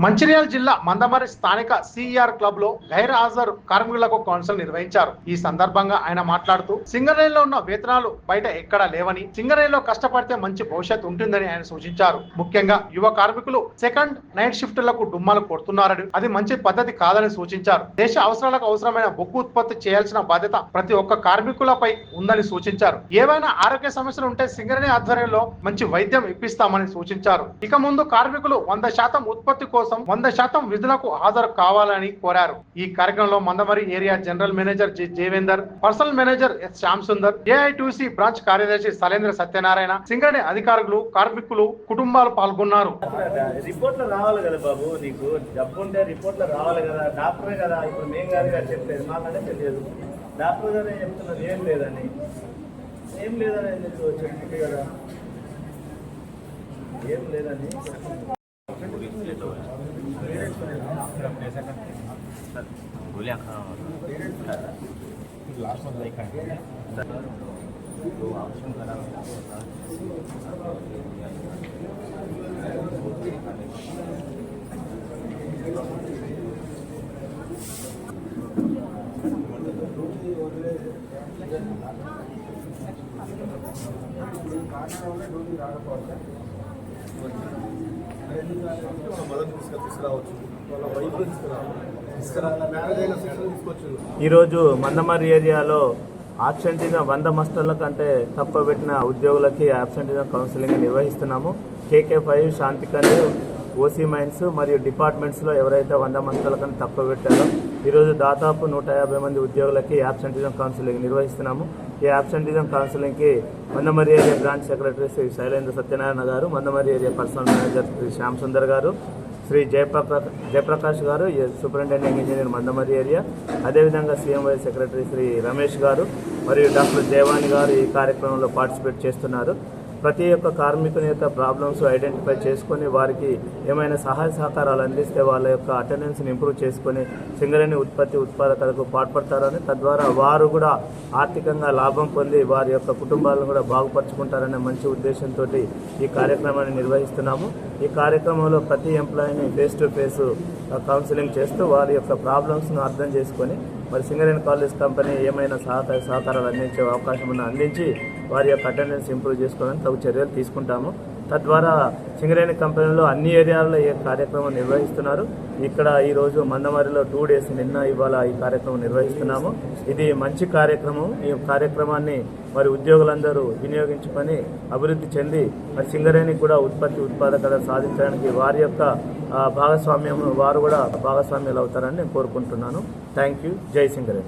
మంచిర్యాల జిల్లా మందమరి స్థానిక CR club లో గైర్ హాజరు కార్మికులకు కౌన్సిల్ నిర్వహించారు. ఈ సందర్భంగా ఆయన మాట్లాడుతూ సింగరేణిలో ఉన్న వేతనాలు బయట ఎక్కడా లేవని, సింగరేణిలో కష్టపడితే మంచి భవిష్యత్తు ఉంటుందని ఆయన సూచించారు. ముఖ్యంగా యువ కార్మికులు సెకండ్ నైట్ షిఫ్టులకు డుమ్మాలు కొడుతున్నారని, అది మంచి పద్ధతి కాదని సూచించారు. దేశ అవసరాలకు అవసరమైన బొగ్గు ఉత్పత్తి చేయాల్సిన బాధ్యత ప్రతి ఒక్క కార్మికులపై ఉందని సూచించారు. ఏవైనా ఆరోగ్య సమస్యలు ఉంటే సింగరేణి ఆధ్వర్యంలో మంచి వైద్యం ఇప్పిస్తామని సూచించారు. ఇక ముందు కార్మికులు 100% ఉత్పత్తి కోసం 100% విధులకు హాజరు కావాలని కోరారు. ఈ కార్యక్రమంలో Mandamarri area general manager G Jevender, personal manager S Shyam Sundar, AITC branch కార్యదర్శి సలేంద్ర సత్యనారాయణ, సింగరేణి అధికారులు, కార్మికులు, కుటుంబాలు పాల్గొన్నారు. రిపోర్ట్లో రావాలి కదా బాబు, నీకు జబ్బు ఉంటే రిపోర్ట్లో రావాలి కదా, డాక్టరే కదా. ఇప్పుడు మేము గారు చెప్పలేదు, మాకంటే తెలియదు. డాక్టర్ గారే చెప్తున్నారు ఏం లేదని చెప్తుంది కదా, ఏం లేదని. गोलियां खा लास्ट में लाइक तो ऑप्शन करा ఈరోజు మందమరి ఏరియాలో ఆబ్సెంటీగా 100 మస్టర్ల కంటే తక్కువ పెట్టిన ఉద్యోగులకి ఆబ్సెంటీగా కౌన్సిలింగ్ నిర్వహిస్తున్నాము. KK5, శాంతికని, ఓసీ మైన్స్ మరియు డిపార్ట్మెంట్స్లో ఎవరైతే 100 మస్టర్ల కంటే తక్కువ పెట్టారో ఈరోజు దాదాపు 150 మంది ఉద్యోగులకి ఆబ్సెంటీజం కౌన్సిలింగ్ నిర్వహిస్తున్నాము. ఈ ఆబ్సెంటీజం కౌన్సిలింగ్కి Mandamarri area branch secretary Shri Shailendra Satyanarayana గారు, Mandamarri area personal manager Shri Shyam Sundar గారు, శ్రీ జయప్రకాష్ గారు, సూపరింటెండెంట్ ఇంజనీర్ మందమరి ఏరియా, అదేవిధంగా CMY సెక్రటరీ శ్రీ రమేష్ గారు మరియు డాక్టర్ జయవాణి గారు ఈ కార్యక్రమంలో పార్టిసిపేట్ చేస్తున్నారు. ప్రతి ఒక్క కార్మికుని యొక్క ప్రాబ్లమ్స్ ఐడెంటిఫై చేసుకొని వారికి ఏమైనా సహాయ సహకారాలు అందిస్తే వాళ్ళ యొక్క అటెండెన్స్ని ఇంప్రూవ్ చేసుకొని సింగరేణి ఉత్పాదకతకు పాటుపడతారని, తద్వారా వారు కూడా ఆర్థికంగా లాభం పొంది వారి యొక్క కుటుంబాలను కూడా బాగుపరుచుకుంటారనే మంచి ఉద్దేశంతో ఈ కార్యక్రమాన్ని నిర్వహిస్తున్నాము. ఈ కార్యక్రమంలో ప్రతి ఎంప్లాయీని ఫేస్ టు ఫేస్ కౌన్సిలింగ్ చేస్తూ వారి యొక్క ప్రాబ్లమ్స్ను అర్థం చేసుకొని మరి సింగరేణి కాలేజ్ కంపెనీ ఏమైనా సహకారాలు అందించే అవకాశం ఉన్న అందించి వారి యొక్క అటెండెన్స్ ఇంప్రూవ్ చేసుకోవడానికి తగు చర్యలు తీసుకుంటాము. తద్వారా సింగరేణి కంపెనీలో అన్ని ఏరియాల్లో ఈ కార్యక్రమం నిర్వహిస్తున్నారు. ఇక్కడ ఈరోజు మందమరిలో 2 days నిన్న ఇవాళ ఈ కార్యక్రమం నిర్వహిస్తున్నాము. ఇది మంచి కార్యక్రమం. ఈ కార్యక్రమాన్ని మరి ఉద్యోగులందరూ వినియోగించుకొని అభివృద్ధి చెంది మరి సింగరేణి కూడా ఉత్పాదకత సాధించడానికి వారి యొక్క వారు కూడా భాగస్వామ్యాలు అవుతారని నేను కోరుకుంటున్నాను. Thank you. జై సింగరేణి.